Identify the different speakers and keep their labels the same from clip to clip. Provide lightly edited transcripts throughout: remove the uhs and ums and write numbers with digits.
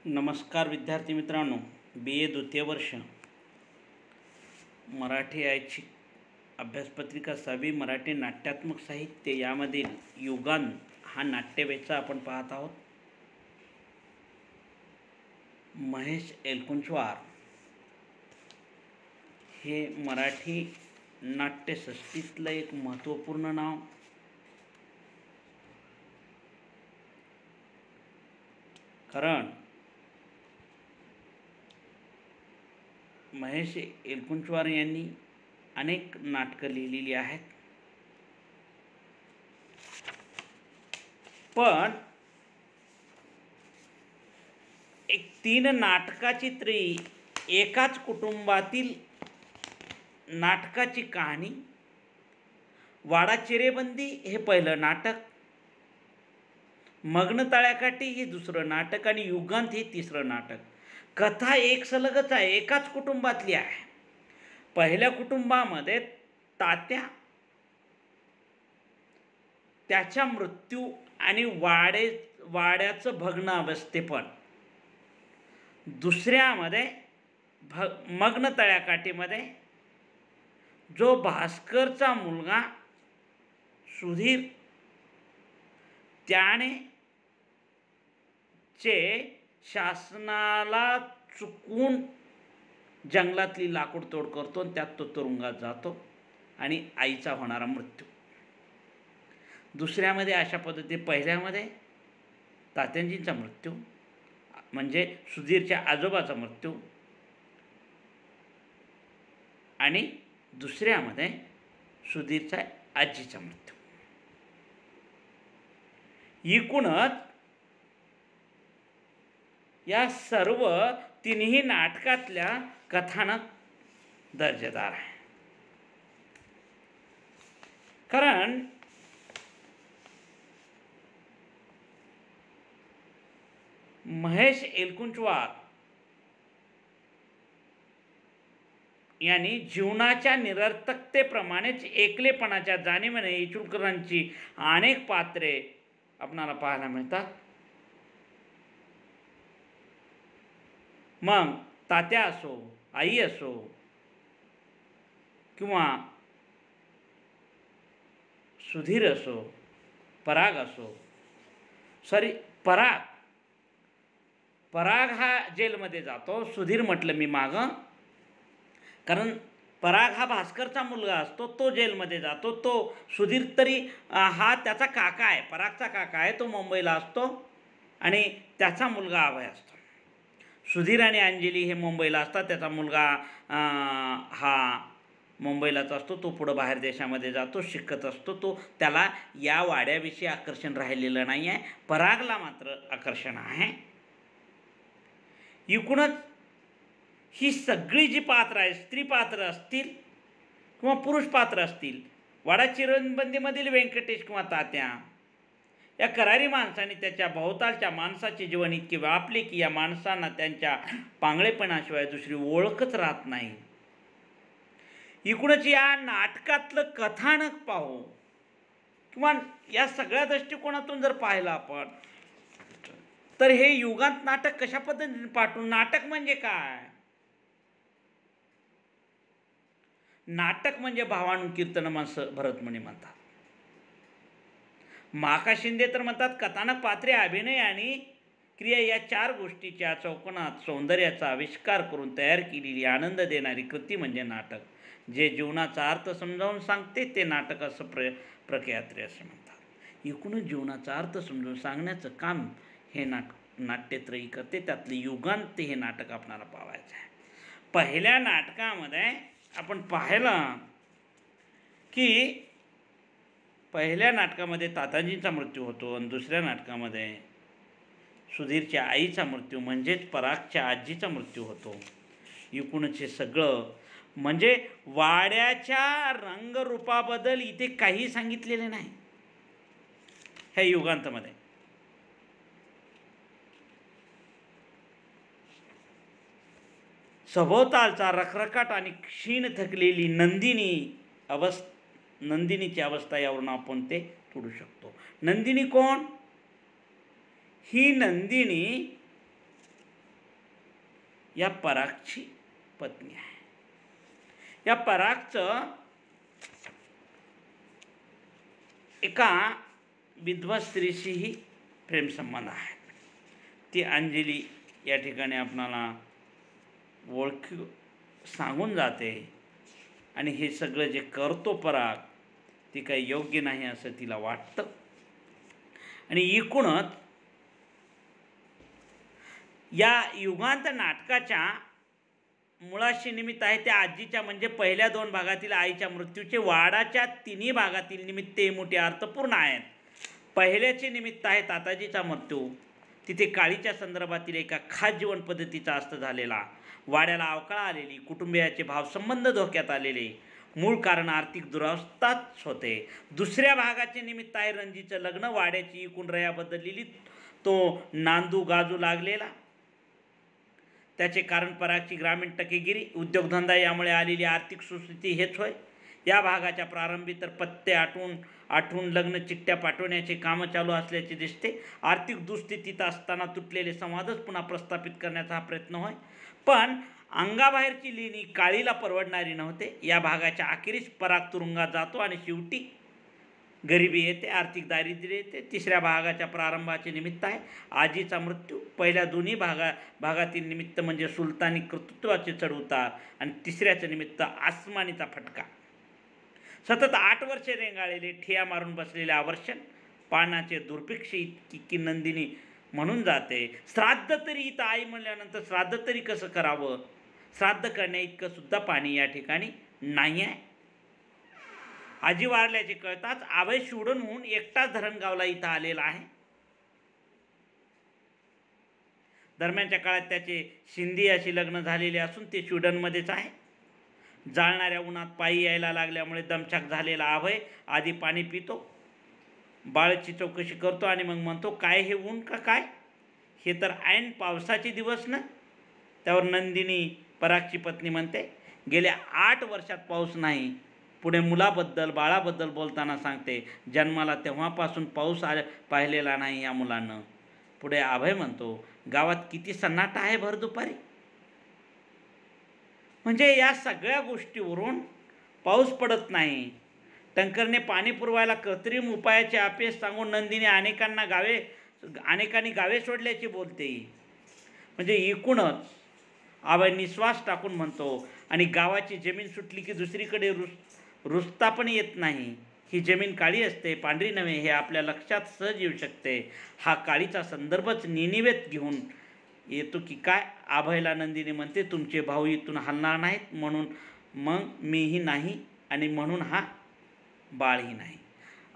Speaker 1: नमस्कार विद्यार्थी मित्रांनो, बी ए द्वितीय वर्ष मराठी ऐच्छिक अभ्यासपत्रिका 6वी मराठी नाट्यात्मक साहित्य यामधील युगान हा नाट्यवेचा आपण पाहत आहोत. महेश एलकुंचवार हे मराठी नाट्यसृष्टीतलं एक महत्त्वपूर्ण नाव. कारण महेश एलकुंचवार यांनी अनेक नाटकं लिहिलेली आहेत. पण एक 3 नाटकाचित्रे एकाच कुटुंबातील नाटकाची कहाणी. वाडा चिरेबंदी हे पहिलं नाटक, मग्न तळ्याकाठी हे दुसरं नाटक आणि युगांत हे तिसरं नाटक. कथा एक सलगच आहे, एकाच कुटुंबातली आहे. पहिल्या कुटुंबामध्ये तात्या, त्याचा मृत्यू आणि वाड्याचं भग्न अवस्थेपण. दुसऱ्यामध्ये मग्न तळ्याकाठीमध्ये जो भास्करचा मुलगा सुधीर, त्याने शासनाला चुकून जंगलातली लाकूड तोड करतो आणि त्यात तो तुरुंगात जातो आणि आईचा होणारा मृत्यू. दुसऱ्यामध्ये अशा पद्धती, पहिल्यामध्ये तात्यांजींचा मृत्यू म्हणजे सुधीरच्या आजोबाचा मृत्यू आणि दुसऱ्यामध्ये सुधीरच्या आजीचा मृत्यू. एकूणच या सर्व तिन्ही नाटकातल्या कथानक दर्जेदार आहे. कारण महेश एलकुंचवार यांनी जीवनाच्या निरर्थकतेप्रमाणेच एकलेपणाच्या जाणीवेने इचुलकरांची अनेक पात्रे आपणाला पाहायला मिळतात. मग तात्या असो, आई असो किंवा सुधीर असो, पराग असो. पराग हा जेलमध्ये जातो. सुधीर म्हटलं मी मागं, कारण पराग हा भास्करचा मुलगा असतो, तो जेलमध्ये जातो. तो सुधीर तरी हा त्याचा काका आहे, परागचा काका आहे. तो मुंबईला असतो आणि त्याचा मुलगा अभय असतो. सुधीर आणि अंजली हे मुंबईला असतात. त्याचा मुलगा हा मुंबईलाच असतो. तो पुढं बाहेर देशामध्ये जातो, शिकत असतो. त्याला या वाड्याविषयी आकर्षण राहिलेलं नाही आहे. परागला मात्र आकर्षण आहे. एकूणच ही सगळी जी पात्र आहेत, स्त्री पात्र असतील किंवा पुरुष पात्र असतील, वाडा चिरेबंदीमधील व्यंकटेश किंवा तात्या, या करारी माणसाने त्याच्या भोवतालच्या माणसाचे जीवन इतके व्यापले की या माणसांना त्यांच्या पांगळेपणाशिवाय दुसरी ओळखच राहत नाही. एकूणच या नाटकातलं कथानक पाहू किंवा या सगळ्या दृष्टिकोनातून जर पाहिलं आपण, तर हे युगांत नाटक कशा पद्धतीने पाठवून. नाटक म्हणजे काय? नाटक म्हणजे भावानुकीर्तनम असं भरतमुनी म्हणतात. माका शिंदे तर म्हणतात कथानक, पात्रे, अभिनय आणि क्रिया या 4 गोष्टीच्या चौकोनात सौंदर्याचा आविष्कार करून तयार केलेली आनंद देणारी कृती म्हणजे नाटक. जे जीवनाचा अर्थ समजावून सांगते ते नाटक असं प्रख्यात्री असे म्हणतात. एकूणच जीवनाचा अर्थ समजावून सांगण्याचं काम हे नाट्यत्रयी करते. त्यातले युगांत हे नाटक आपणाला पाहायचं आहे. पहिल्या नाटकामध्ये आपण पाहिलं की पहिल्या नाटकामध्ये तात्यांजींचा मृत्यू होतो आणि दुसऱ्या नाटकामध्ये सुधीरच्या आईचा मृत्यू म्हणजेच परागच्या आजीचा मृत्यू होतो. एकूणच हे सगळं म्हणजे वाड्याच्या रंगरूपाबद्दल इथे काही सांगितलेले नाही ह्या युगांतमध्ये. सभोवतालचा रखरखाट आणि क्षीण थकलेली नंदिनीची अवस्था यावरून आपण ते तोडू शकतो. नंदिनी कोण? ही नंदिनी या परागची पत्नी आहे. या परागचं एका विधवा स्त्रीशीही प्रेमसंबंध आहे. ती अंजली या ठिकाणी आपणाला ओळखू सांगून जाते आणि हे सगळं जे करतो पराग ते काही योग्य नाही असं तिला वाटतं. आणि एकूणच या युगांत नाटकाच्या मुळाशी निमित्त आहे त्या आजीच्या म्हणजे पहिल्या 2 भागातील आईच्या मृत्यूचे वाडाच्या 3 भागातील निमित्ते मोठे अर्थपूर्ण आहेत. पहिल्याचे निमित्त आहे ताताजीचा मृत्यू. तिथे काळीच्या संदर्भातील एका खास जीवन पद्धतीचा अस्त झालेला, वाड्याला अवकाळ आलेली, कुटुंबियाचे भावसंबंध धोक्यात आलेले, मूळ कारण आर्थिक दुरावस्थाच होते. दुसऱ्या भागाचे निमित्त आहे रणजीचं लग्न, वाड्याची एकूण रया बदललेली, तो नांदू गाजू लागलेला. त्याचे कारण परागची ग्रामीण टकेगिरी, उद्योगधंदा यामुळे आलेली आर्थिक सुस्थिती हेच होय. या भागाच्या प्रारंभी तर पत्ते आठवून लग्न चिठ्ठ्या पाठवण्याचे कामं चालू असल्याचे दिसते. आर्थिक दुःस्थितीत असताना तुटलेले संवादच पुन्हा प्रस्थापित करण्याचा हा प्रयत्न होय. पण अंगाबाहेरची लेणी काळीला परवडणारी नव्हते. या भागाच्या अखेरीस पराग तुरुंगात जातो आणि शेवटी गरिबी येते, आर्थिक दारिद्र्य येते. तिसऱ्या भागाच्या प्रारंभाचे निमित्त आहे आजीचा मृत्यू. पहिल्या दोन्ही भागातील निमित्त म्हणजे सुलतानी कर्तृत्वाचे चढउतार आणि तिसऱ्याचं निमित्त आसमानीचा फटका. सतत 8 वर्षे रेंगाळलेले, ठिया मारून बसलेले आवर्षण, पानाचे दुर्भिक्ष इतकी की नंदिनी म्हणून जाते. श्राद्ध तरी इथं आई म्हणल्यानंतर श्राद्ध तरी कसं करावं? श्राद्ध करण्या इतकं सुद्धा पाणी या ठिकाणी नाही आहे. आजी वारल्याचे कळताच अभय शिवडणहून एकटाच धरणगावला इथं आलेला आहे. दरम्यानच्या काळात त्याचे शिंदी अशी लग्न झालेले असून ते शिवडणमध्येच आहे. जाळणाऱ्या उन्हात पायी यायला लागल्यामुळे दमछाक झालेला अभय आधी पाणी पितो, बाळची चौकशी करतो आणि मग म्हणतो, काय हे ऊन का काय? हे तर ऐन पावसाचे दिवस ना. त्यावर नंदिनी परागची पत्नी म्हणते, गेल्या 8 वर्षात पाऊस नाही. पुढे मुलाबद्दल बाळाबद्दल बोलताना सांगते, जन्माला तेव्हापासून पाऊस पाहिलेला नाही या मुलानं. पुढे अभय म्हणतो, गावात किती सन्नाटा आहे भर दुपारी. म्हणजे या सगळ्या गोष्टीवरून पाऊस पडत नाही. टंकरने पाणी पुरवायला कृत्रिम उपायाचे अपयश सांगून नंदिनी अनेकांनी गावे सोडल्याची बोलते. म्हणजे एकूणच अभय निश्वास टाकून म्हणतो, आणि गावाची जमीन सुटली की दुसरीकडे रुजता पण येत नाही. ही जमीन काळी असते, पांढरी नव्हे, हे आपल्या लक्षात सहज येऊ शकते. हा काळीचा संदर्भच निनिवेत घेऊन येतो की काय? अभयला नंदिनी म्हणते, तुमचे भाऊ इथून हलणार नाहीत म्हणून मग मीही नाही आणि म्हणून हा बाळही नाही.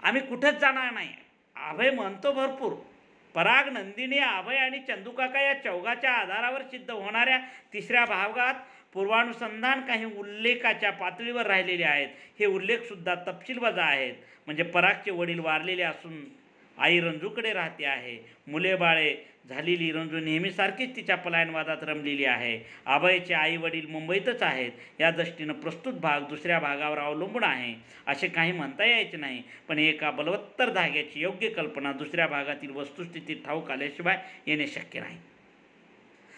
Speaker 1: आम्ही कुठंच जाणार नाही. अभय म्हणतो भरपूर. पराग, नंदिनी, अभय आणि चंदूकाका या चौघाच्या आधारावर सिद्ध होणाऱ्या तिसऱ्या भागात पूर्वानुसंधान काही उल्लेखाच्या पातळीवर राहिलेले आहेत. हे उल्लेखसुद्धा तपशीलवजा आहेत. म्हणजे परागचे वडील वारलेले असून आई रंजूकडे राहते आहे. मुले बाळे झालेली रंजू नेहमीसारखीच तिच्या पलायनवादात रमलेली आहे. अभयचे आई वडील मुंबईतच आहेत. या दृष्टीनं प्रस्तुत भाग दुसऱ्या भागावर अवलंबून आहे असे काही म्हणता यायचे नाही. पण एका बलवत्तर धाग्याची योग्य कल्पना दुसऱ्या भागातील वस्तुस्थितीत ठाऊक आल्याशिवाय येणे शक्य नाही.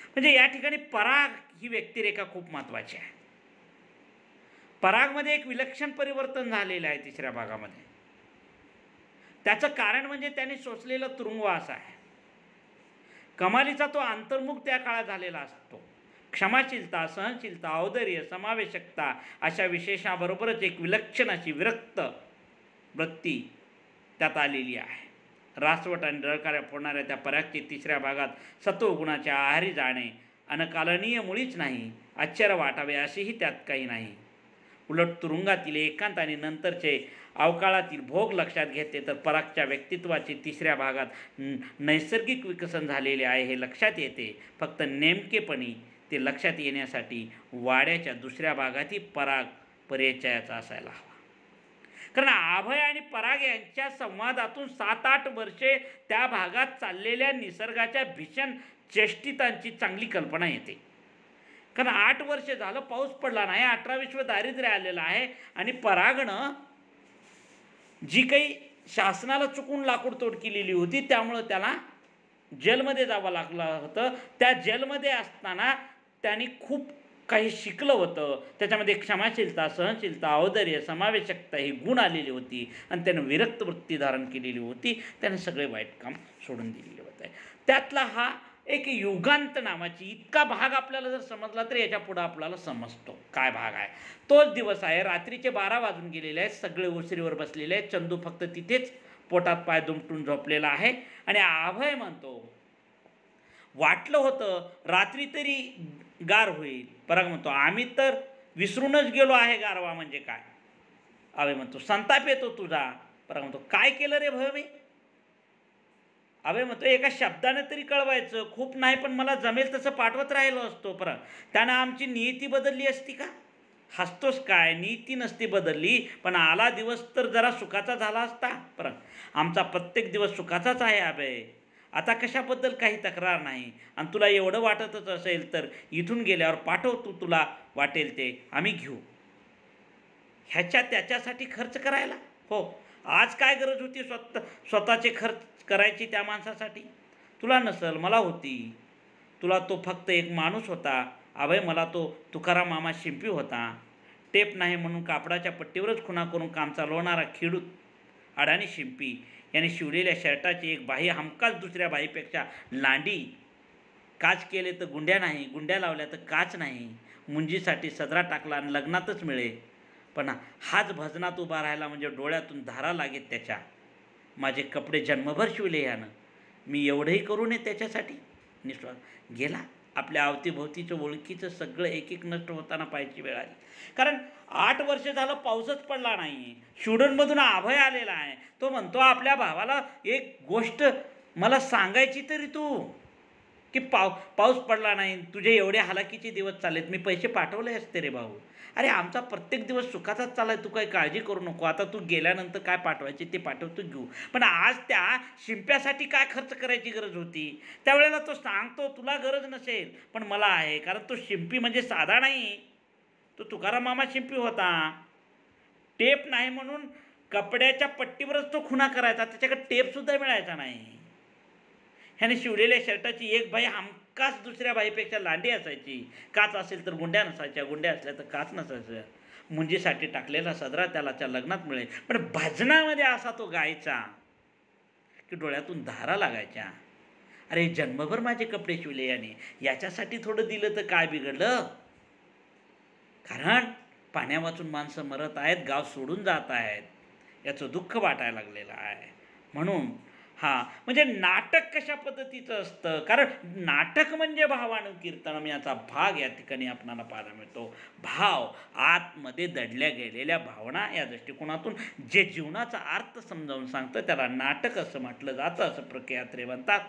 Speaker 1: म्हणजे या ठिकाणी पराग ही व्यक्तिरेखा खूप महत्त्वाची आहे. परागमध्ये एक विलक्षण परिवर्तन झालेलं आहे तिसऱ्या भागामध्ये. त्याचं कारण म्हणजे त्याने सोसलेला तुरुंगवास आहे. कमालीचा तो अंतर्मुख त्या काळात झालेला असतो. क्षमाशीलता, सहनशीलता, औदार्य, समावेशकता अशा विशेषाबरोबरच एक विलक्षण अशी विरक्त वृत्ती त्यात आलेली आहे. रासवट आणि डळकाऱ्या फोडणाऱ्या त्या परागचे तिसऱ्या भागात सत्वगुणाच्या आहारी जाणे अनकालनीय मुळीच नाही. आश्चर्य वाटावे असेही त्यात काही नाही. उलट तुरुंगातील एकांत आणि नंतरचे अवकाळातील भोग लक्षात घेतले तर परागच्या व्यक्तित्वाचे तिसऱ्या भागात नैसर्गिक विकसन झालेले आहे हे लक्षात येते. फक्त नेमकेपणी ते लक्षात येण्यासाठी वाड्याच्या दुसऱ्या भागातही पराग परिचयाचा असायला हवा. कारण अभय आणि पराग यांच्या संवादातून 7-8 वर्षे त्या भागात चाललेल्या निसर्गाच्या भीषण चेष्टितांची चांगली कल्पना येते. कारण 8 वर्ष झालं पाऊस पडला नाही, 18 दारिद्र्य आलेलं आहे आणि परागनं जी काही शासनाला चुकून लाकूड तोड केलेली होती त्यामुळं त्याला जेलमध्ये जावं लागलं होतं. त्या जेलमध्ये असताना त्यांनी खूप काही शिकलं होतं. त्याच्यामध्ये क्षमाशीलता, सहनशीलता, औदार्य, समावेशकता ही गुण आलेली होती आणि त्यानं विरक्त वृत्ती धारण केलेली होती. त्याने सगळे वाईट काम सोडून दिलेले होते. त्यातला हा एक युगांत नावाची इतका भाग आपल्याला जर समजला तर याच्या पुढं आपल्याला समजतो काय भाग आहे. तोच दिवस आहे, रात्रीचे 12 वाजून गेलेले आहेत, सगळे ओसरीवर बसलेले आहेत. चंदू फक्त तिथेच पोटात पाय दुमटून झोपलेला आहे आणि अभय म्हणतो, वाटलं होतं रात्री तरी गार होईल. पराग म्हणतो, आम्ही तर विसरूनच गेलो आहे गारवा म्हणजे काय. अभय म्हणतो, संताप येतो तुझा. पराग म्हणतो, काय केलं रे भय. अभय म्हणतो, एका शब्दाने तरी कळवायचं, खूप नाही पण मला जमेल तसं पाठवत राहिलो असतो. पराग, त्यानं आमची नियती बदलली असती का. हसतोस काय, नीती नसती बदलली पण आला दिवस तर जरा सुखाचा झाला असता. पराग, आमचा प्रत्येक दिवस सुखाचाच आहे अभय, आता कशाबद्दल काही तक्रार नाही. आणि तुला एवढं वाटतच असेल तर इथून गेल्यावर पाठव, तुला वाटेल ते आम्ही घेऊ. ह्याच्या त्याच्यासाठी खर्च करायला. हो, आज काय गरज होती स्वतःचे खर्च करायची त्या माणसासाठी. तुला नसल, मला होती. तुला तो फक्त एक माणूस होता अभय, मला तो तुकाराम मामा शिंपी होता. टेप नाही म्हणून कापडाच्या पट्टीवरच खुणा करून काम चालवणारा खेडूत अडाणी शिंपी याने शिवलेल्या शर्टाची एक बाही हमखास दुसऱ्या बाहीपेक्षा लांडी. काच केले तर गुंड्या नाही, गुंड्या लावल्या तर काच नाही. मुंजीसाठी सदरा टाकला आणि लग्नातच मिळे. पण हाच भजनात उभा राहिला म्हणजे डोळ्यातून धारा लागेल त्याच्या. माझे कपडे जन्मभर शिवले यानं, मी एवढंही करू नये त्याच्यासाठी. निश्वास गेला. आपल्या अवतीभोवतीचं ओळखीचं सगळं एक एक नष्ट होताना पाहायची वेळ आली. कारण 8 वर्ष झालं पाऊसच पडला नाही. स्वीडनमधून अभय आलेला आहे. तो म्हणतो, आपल्या भावाला एक गोष्ट मला सांगायची तरी तू, की पाऊस पडला नाही, तुझे एवढे हालाकीचे दिवस चाललेत, मी पैसे पाठवले असते रे भाऊ. अरे आमचा प्रत्येक दिवस सुखाचाच चाललाय, तू काही काळजी करू नको. आता तू गेल्यानंतर काय पाठवायचे ते पाठवतो, घेऊ. पण आज त्या शिंप्यासाठी काय खर्च करायची गरज होती. त्यावेळेला तो सांगतो, तुला गरज नसेल पण मला आहे. कारण तो शिंपी म्हणजे साधा नाही, तो तुकाराम मामा शिंपी होता. टेप नाही म्हणून कपड्याच्या पट्टीवरच तो खुणा करायचा, त्याच्याकडे टेपसुद्धा मिळायचा नाही. ह्याने शिवलेल्या शर्टाची एक बाई हमखास दुसऱ्या बाईपेक्षा लांडी असायची. काच असेल तर गुंड्या नसायच्या, गुंड्या असल्या तर काच नसायच्या. मुंजीसाठी टाकलेला सदरा त्यालाच्या लग्नात मिळेल. पण भजनामध्ये असा तो गायचा की डोळ्यातून धारा लागायच्या. अरे जन्मभर माझे कपडे शिवले याने, याच्यासाठी थोडं दिलं तर काय बिघडलं. कारण पाण्या वाचून माणसं मरत आहेत, गाव सोडून जात आहेत, याचं दुःख वाटायला लागलेलं आहे. म्हणून म्हणजे नाटक कशा पद्धतीचं असतं. कारण नाटक म्हणजे भावानुकीर्तनम याचा भाग या ठिकाणी आपणाला पाहायला मिळतो. भाव, आतमध्ये दडल्या गेलेल्या भावना या दृष्टिकोनातून जे जीवनाचा अर्थ समजावून सांगतं त्याला नाटक असं म्हटलं जातं, असं प्रख्यात्रे म्हणतात.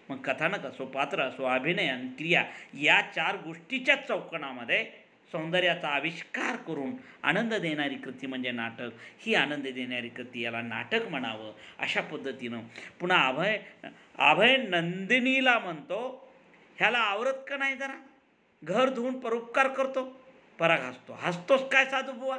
Speaker 1: मग कथानक असो, पात्र असो, अभिनय आणि क्रिया या 4 गोष्टीच्या चौकणामध्ये सौंदर्याचा आविष्कार करून आनंद देणारी कृती म्हणजे नाटक. ही आनंद देणारी कृती याला नाटक म्हणावं अशा पद्धतीनं. पुन्हा अभय नंदिनीला म्हणतो, ह्याला आवरत का नाही जरा, घर धुवून परोपकार करतो. पराग हसतोस काय साधू बुवा.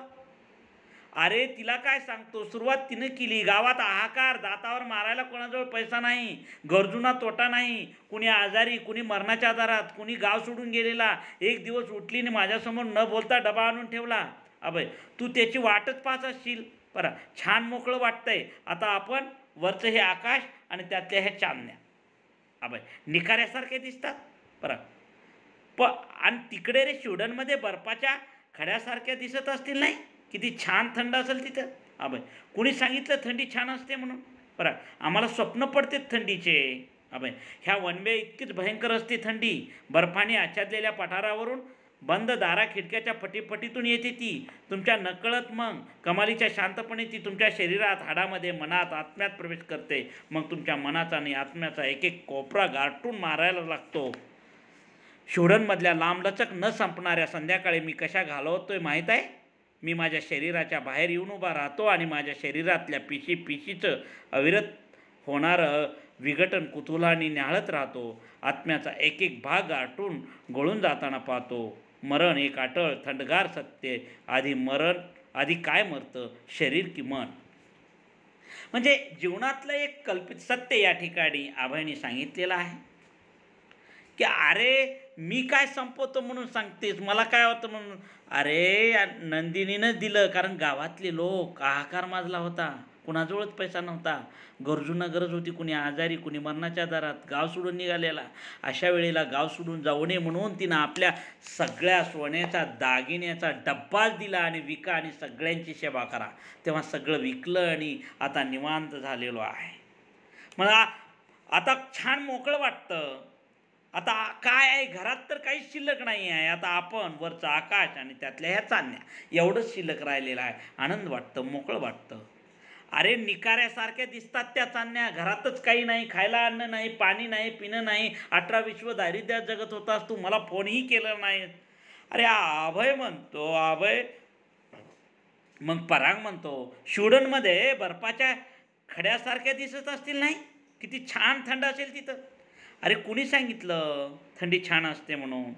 Speaker 1: अरे तिला काय सांगतो, सुरुवात तिनं केली. गावात हाहाकार, दातावर मारायला कोणाजवळ पैसा नाही, गरजूंना तोटा नाही, कुणी आजारी, कुणी मरणाच्या आजारात, कुणी गाव सोडून गेलेला. एक दिवस उठलीने माझ्यासमोर न बोलता डबा आणून ठेवला. अभय तू त्याची वाटच पाहत असशील. बरं छान मोकळं वाटतंय आता. आपण वरचं हे आकाश आणि त्यातल्या ह्या चांदण्या अभय निखाऱ्यासारखे दिसतात. बरं आणि तिकडे रे स्वीडनमध्ये बर्फाच्या खड्यासारख्या दिसत असतील नाही, किती छान थंड असेल तिथं. अभय कुणी सांगितलं थंडी छान असते म्हणून. बरं आम्हाला स्वप्न पडते थंडीचे. अभय ह्या वनवे इतकीच भयंकर असते थंडी. बर्फाने आच्छादलेल्या पठारावरून बंद दारा खिडक्याच्या फटीफटीतून येते ती. तुमच्या नकळत मग कमालीच्या शांतपणे ती तुमच्या शरीरात, हाडामध्ये, मनात, आत्म्यात प्रवेश करते. मग तुमच्या मनाचा आणि आत्म्याचा एक एक कोपरा गारटून मारायला लागतो. स्वीडनमधल्या लांबलचक न संपणाऱ्या संध्याकाळी मी कशा घालवतोय माहीत आहे. मी माझ्या शरीराच्या बाहेर येऊन उभा राहतो आणि माझ्या शरीरातल्या पिशीचं अविरत होणारं विघटन कुतूहलाने न्याहाळत राहतो. आत्म्याचा एक एक भाग गाठून गळून जाताना पाहतो. मरण एक अटळ थंडगार सत्य. आधी काय मरतं, शरीर की मन. म्हणजे जीवनातलं एक कल्पित सत्य या ठिकाणी अभयने सांगितलेलं आहे की अरे मी काय संपवतो म्हणून सांगतेस, मला काय होतं म्हणून. अरे नंदिनीनं दिलं, कारण गावातले लोक हाहाकार माजला होता, कुणाजवळच पैसा नव्हता, गरजूंना गरज होती, कुणी आजारी, कुणी मरणाच्या दारात, गाव सोडून निघालेला. अशा वेळेला गाव सोडून जाऊ नये म्हणून तिनं आपल्या सगळ्या सोन्याचा दागिन्याचा डब्बाच दिला आणि विका आणि सगळ्यांची सेवा करा. तेव्हा सगळं विकलं आणि आता निवांत झालेलो आहे. मला आता छान मोकळं वाटतं. आता काय आहे, घरात तर काहीच शिल्लक नाही आहे. आता आपण वरचं आकाश आणि त्यातल्या ह्या चांदण्या एवढंच शिल्लक राहिलेलं आहे. आनंद वाटतं, मोकळं वाटतं. अरे निकाऱ्यासारख्या दिसतात त्या चांदण्या, घरातच काही नाही, खायला अन्न नाही, पाणी नाही, पिणं नाही, 18 दारिद्र्यात जगत होतास तू, मला फोनही केलं नाही. अरे अभय म्हणतो, अभय मग पराग म्हणतो, स्वीडनमध्ये बर्फाच्या खड्यासारख्या दिसत असतील नाही, किती छान थंड असेल तिथं. अरे कुणी सांगितलं थंडी छान असते म्हणून.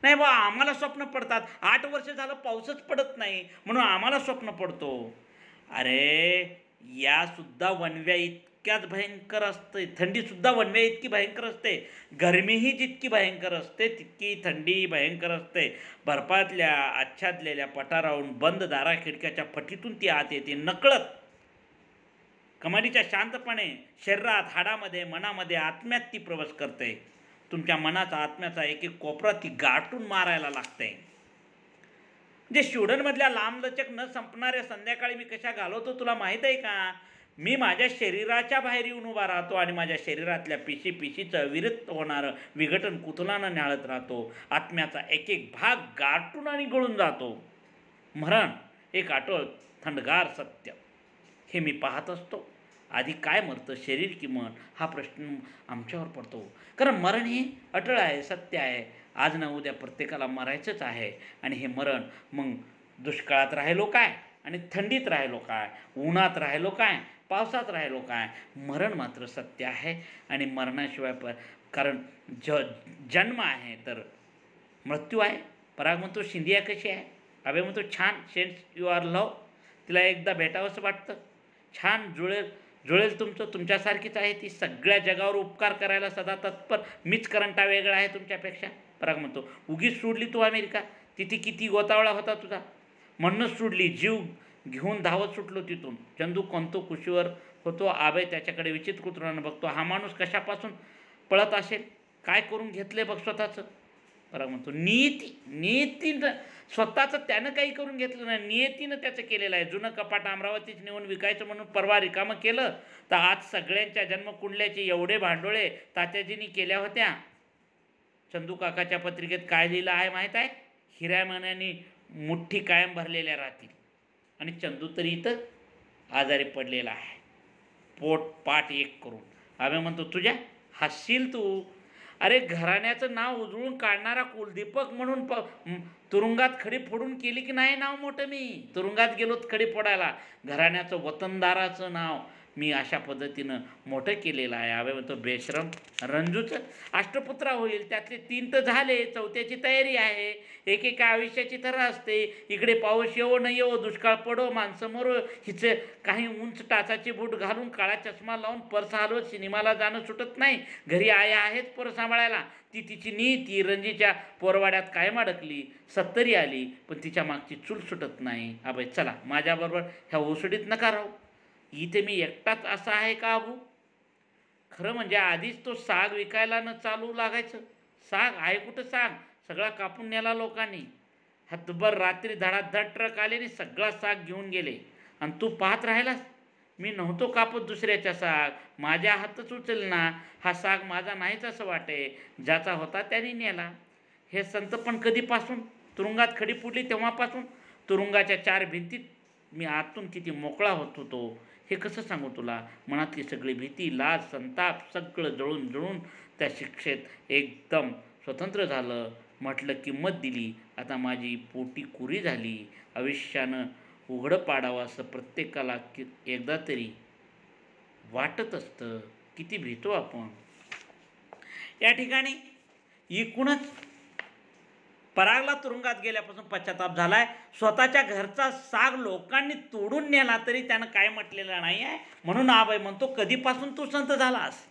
Speaker 1: नाही बा, आम्हाला स्वप्न पडतात. 8 वर्ष झालं पाऊसच पडत नाही म्हणून आम्हाला स्वप्न पडतो. अरे या सुद्धा वणव्या इतक्याच भयंकर असते, थंडीसुद्धा वणव्या इतकी भयंकर असते, गरमीही जितकी भयंकर असते तितकी थंडी भयंकर असते. बर्फातल्या आच्छादलेल्या पठाराहून बंद दारा खिडक्याच्या फटीतून ती आत येते, नकळत कमानीच्या शांतपणे शरीरात, हाडामध्ये, मनामध्ये, आत्म्यात ती प्रवेश करते. तुमच्या मनाचा, आत्म्याचा एक एक कोपरा ती गाठून मारायला लागते. जे स्वीडनमधल्या लांबलचक न संपणाऱ्या संध्याकाळी मी कशा घालवतो तुला माहीत आहे का? मी माझ्या शरीराच्या बाहेर येऊन उभा राहतो आणि माझ्या शरीरातल्या पिशीचं अविरत होणारं विघटन कुतूहलानं न्याहाळत राहतो. आत्म्याचा एक एक भाग गाठून आणि गळून जातो. मरण एक अटळ थंडगार सत्य हे मी पाहत असतो. आधी काय मरतं, शरीर की मन, हा प्रश्न आमच्यावर पडतो. कारण मरण हे अटळ आहे, सत्य आहे. आज ना उद्या प्रत्येकाला मरायचंच आहे. आणि हे मरण मग दुष्काळात राहिलो काय आणि थंडीत राहिलो काय, उन्हात राहिलो काय, पावसात राहिलो काय, मरण मात्र सत्य आहे. आणि मरणाशिवाय कारण जन्म आहे तर मृत्यू आहे. पराग म्हणतो शिंदिया कशी आहे, अभय म्हणतो छान, सेंट्स यू आर लव, तिला एकदा भेटावंसं वाटतं. छान जुळेल तुमच्यासारखीच आहे ती, सगळ्या जगावर उपकार करायला सदा तत्पर. मीच करंटा वेगळा आहे तुमच्यापेक्षा. पराग म्हणतो उगीच सोडली तू अमेरिका, तिथे किती गोतावळा होता तुझा, म्हणूनच सोडली. जीव घेऊन धावत सुटलो तिथून. चंदू कोणतो कुशीवर होतो. आबे त्याच्याकडे विचित्र कुतूहलानं बघतो. हा माणूस कशापासून पळत असेल, काय करून घेतले बघ स्वतःचं. पराग म्हणतो नियतीनं स्वतःचं त्यानं काही करून घेतलं नाही, नियतीनं त्याचं केलेलं आहे. जुनं कपाट अमरावतीच नेऊन विकायचं म्हणून परवा रिकामं केलं तर आज सगळ्यांच्या जन्मकुंडल्याचे एवढे भांडोळे तात्याजींनी केल्या होत्या. चंदू काकाच्या पत्रिकेत काय लिहिलं आहे माहीत आहे? हिऱ्यामण्याने मुठ्ठी कायम भरलेल्या राहतील. आणि चंदू तरी इथं आजारी पडलेला आहे, पोट पाठ एक करून. आम्ही म्हणतो तुझ्या हसशील तू. अरे घराण्याचं नाव उजळून काढणारा कुलदीपक म्हणून तुरुंगात खडी फोडून केली की नाही नाव मोठं. मी तुरुंगात गेलोत खडी फोडायला. घराण्याचं वतनदाराचं नाव मी अशा पद्धतीनं मोठं केलेलं आहे. हवे म्हणतो बेशरम रंजूचं अष्टपुत्रा होईल, त्यातले 3 तर झाले, 4थ्याची तयारी आहे. एकेका आयुष्याची तऱ्हा असते. इकडे पाऊस येवो न येवो, दुष्काळ पडो, माणसं मरो, हिचे काही उंच टाचाची बूट घालून काळा चष्मा लावून पर्स हलवत सिनेमाला जाणं सुटत नाही. घरी आया आहेच पोरं सांभाळायला. ती तिची नीती रंजीच्या पोरवाड्यात कायम अडकली. 70 आली पण तिच्या मागची चूल सुटत नाही. अबे चला माझ्याबरोबर ह्या ओसडीत नका राहू. इथे मी एकटाच असा आहे का अबू? खरं म्हणजे आधीच तो साग विकायला न चालू लागायचं. साग आहे कुठं साग? सगळा कापून नेला लोकांनी. हातभर रात्री धडाधड ट्रक आले आणि सगळा साग घेऊन गेले. आणि तू पाहत राहिलास. मी नव्हतो कापत दुसऱ्याचा साग, माझ्या हातच उचल ना. हा साग माझा नाहीच असं वाटे, ज्याचा होता त्याने नेला. हे संत पण कधीपासून? तुरुंगात खडी फुटली तेव्हापासून. तुरुंगाच्या 4 भिंतीत मी आतून किती मोकळा होत होतो हे कसं सांगू तुला. मनातली सगळी भीती, लाज, संताप सगळं जळून त्या शिक्षेत एकदम स्वतंत्र झालं. म्हटलं किंमत दिली. आता माझी पोटी कुरी झाली. आयुष्यानं उघडं पाडावं असं प्रत्येकाला एकदा तरी वाटत असतं. किती भीतो आपण. या ठिकाणी एकूणच परागला तुरुंगात गेल्यापासून पश्चाताप झालाय. स्वतःच्या घरचा साग लोकांनी तोडून नेला तरी त्यानं काय म्हटलेलं नाही आहे. म्हणून आबाई म्हणतो कधीपासून तू संत झालास.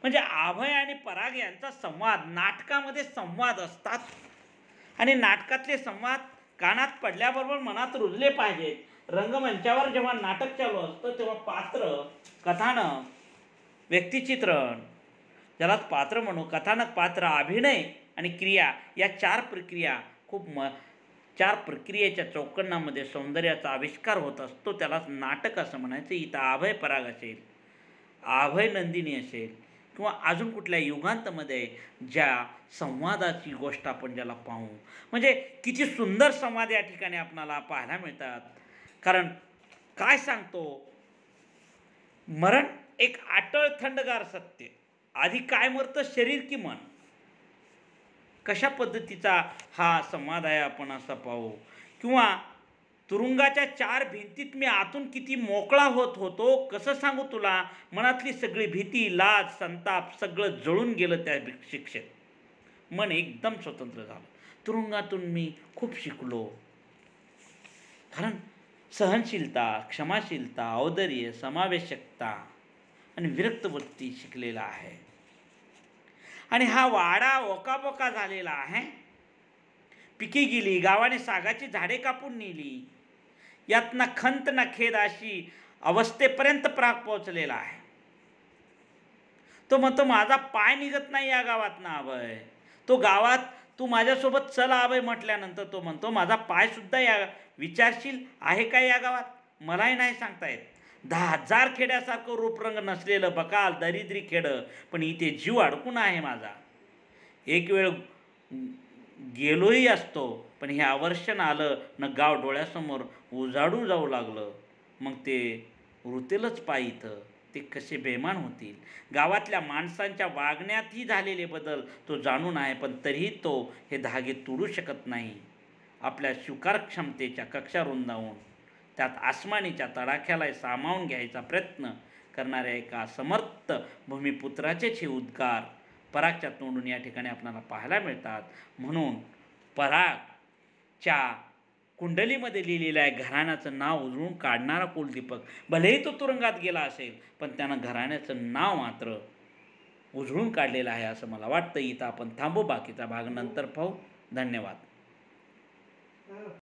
Speaker 1: म्हणजे अभय आणि पराग यांचा संवाद, नाटकामध्ये संवाद असतात आणि नाटकातले संवाद कानात पडल्याबरोबर मनात रुजले पाहिजेत. रंगमंचावर जेव्हा नाटक चालू असतं तेव्हा पात्र, कथानक, व्यक्तिचित्रण, ज्याला पात्र म्हणू, कथानक, पात्र, अभिनय आणि क्रिया या चार प्रक्रियेच्या चौकन्नामध्ये सौंदर्याचा आविष्कार होत असतो. त्यालाच नाटक असं म्हणायचं. इथं अभय पराग असेल, अभय नंदिनी असेल किंवा अजून कुठल्या युगांतमध्ये ज्या संवादाची गोष्ट आपण ज्याला पाहू, म्हणजे किती सुंदर संवाद या ठिकाणी आपणाला पाहायला मिळतात. कारण काय सांगतो, मरण एक अटळ थंडगार सत्य, आधी काय मरतं, शरीर की मन, कशा पद्धतीचा हा संवाद आहे आपण असं पाहू. किंवा तुरुंगाच्या चार भिंतीत मी आतून किती मोकळा होत होतो, कसं सांगू तुला, मनातली सगळी भीती, लाज, संताप सगळं जळून गेलं त्या शिक्षेत. मन एकदम स्वतंत्र झालं. तुरुंगातून मी खूप शिकलो. कारण सहनशीलता, क्षमाशीलता, औदार्य, समावेशकता आणि विरक्तवृत्ती शिकलेला आहे. आणि हा वाडा ओकाबोका झालेला आहे. पिके गेली, गावाने सागाची झाडे कापून नेली. यात ना खंत ना खेद अशी अवस्थेपर्यंत प्राग पोहोचलेला आहे. तो म्हणतो माझा पाय निघत नाही या गावात ना अभय. तो गावात तू माझ्यासोबत चल अभय म्हटल्यानंतर तो म्हणतो माझा पाय सुद्धा या विचारशील आहे का या गावात, मलाही नाही सांगता येत. 10,000 खेड्यासारखं रूपरंग नसलेलं बकाल दरिद्री खेडं, पण इथे जीव अडकून आहे माझा. एक वेळ गेलोही असतो, पण हे आवर्षण आलं न गाव डोळ्यासमोर उजाडू जाऊ लागलं. मग ते रुतेलच पाय इथं, ते कसे बेमान होतील. गावातल्या माणसांच्या वागण्यातही झालेले बदल तो जाणून आहे, पण तरीही तो हे धागे तोडू शकत नाही. आपल्या स्वीकार क्षमतेच्या कक्षा रुंदावून त्यात आसमानीच्या तडाख्याला सामावून घ्यायचा प्रयत्न करणाऱ्या एका समर्थ भूमिपुत्राचेच हे उद्गार परागच्या तोंडून या ठिकाणी आपल्याला पाहायला मिळतात. म्हणून परागच्या कुंडलीमध्ये लिहिलेलं आहे, घराण्याचं नाव उजळून काढणारा कुलदीपक. भलेही तो तुरुंगात गेला असेल, पण त्यानं घराण्याचं नाव मात्र उजळून काढलेलं आहे असं मला वाटतं. इथं आपण थांबू, बाकीचा भाग नंतर पाहू. धन्यवाद.